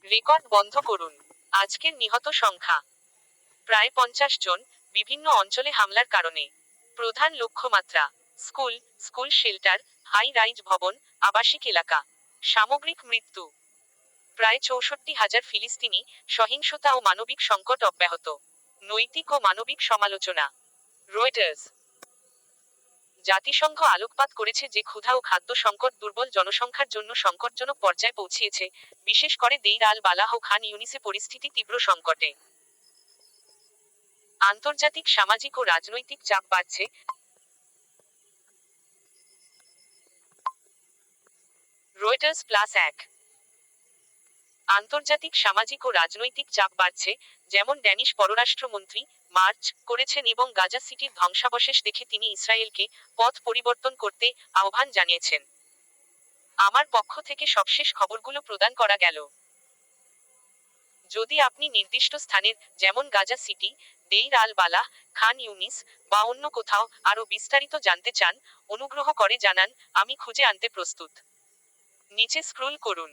Record বন্ধ করুন। আজকের নিহত সংখ্যা প্রায় 50 জন, বিভিন্ন অঞ্চলে হামলার কারণে। প্রধান লক্ষ্যমাত্রা school, school shelter, high rise ভবন, আবাসিক এলাকা। সামগ্রিক মৃত্যু প্রায় 64,000। ফিলিস্তিনি সহিংসতা ও মানবিক সংকট অব্যাহত। নৈতিক ও মানবিক সমালোচনা। রয়টার্স। জাতিসংঘ আলোকপাত করেছে যে ক্ষুধা ও খাদ্য সংকট দুর্বল জনসংখ্যার জন্য সংকটজনক পর্যায়ে পৌঁছিয়েছে, বিশেষ করে দেইর আল বালাহ ও খান ইউনিসে পরিস্থিতি তীব্র সংকটে। আন্তর্জাতিক সামাজিক ও রাজনৈতিক চাপ বাড়ছে। রয়টার্স +1। আন্তর্জাতিক সামাজিক ও রাজনৈতিক চাপ বাড়ছে, যেমন ড্যানিশ পররাষ্ট্রমন্ত্রী মার্চ করেছেন এবং গাজা সিটির ধ্বংসাবশেষ দেখে তিনি ইসরায়েলকে পথ পরিবর্তন করতে আহ্বান জানিয়েছেন। আমার পক্ষ থেকে সবশেষ খবরগুলো প্রদান করা গেল। যদি আপনি নির্দিষ্ট স্থানের, যেমন গাজা সিটি, দেইর আল বালাহ, খান ইউনিস বা অন্য কোথাও আরও বিস্তারিত জানতে চান, অনুগ্রহ করে জানান, আমি খুঁজে আনতে প্রস্তুত। নিচে স্ক্রোল করুন।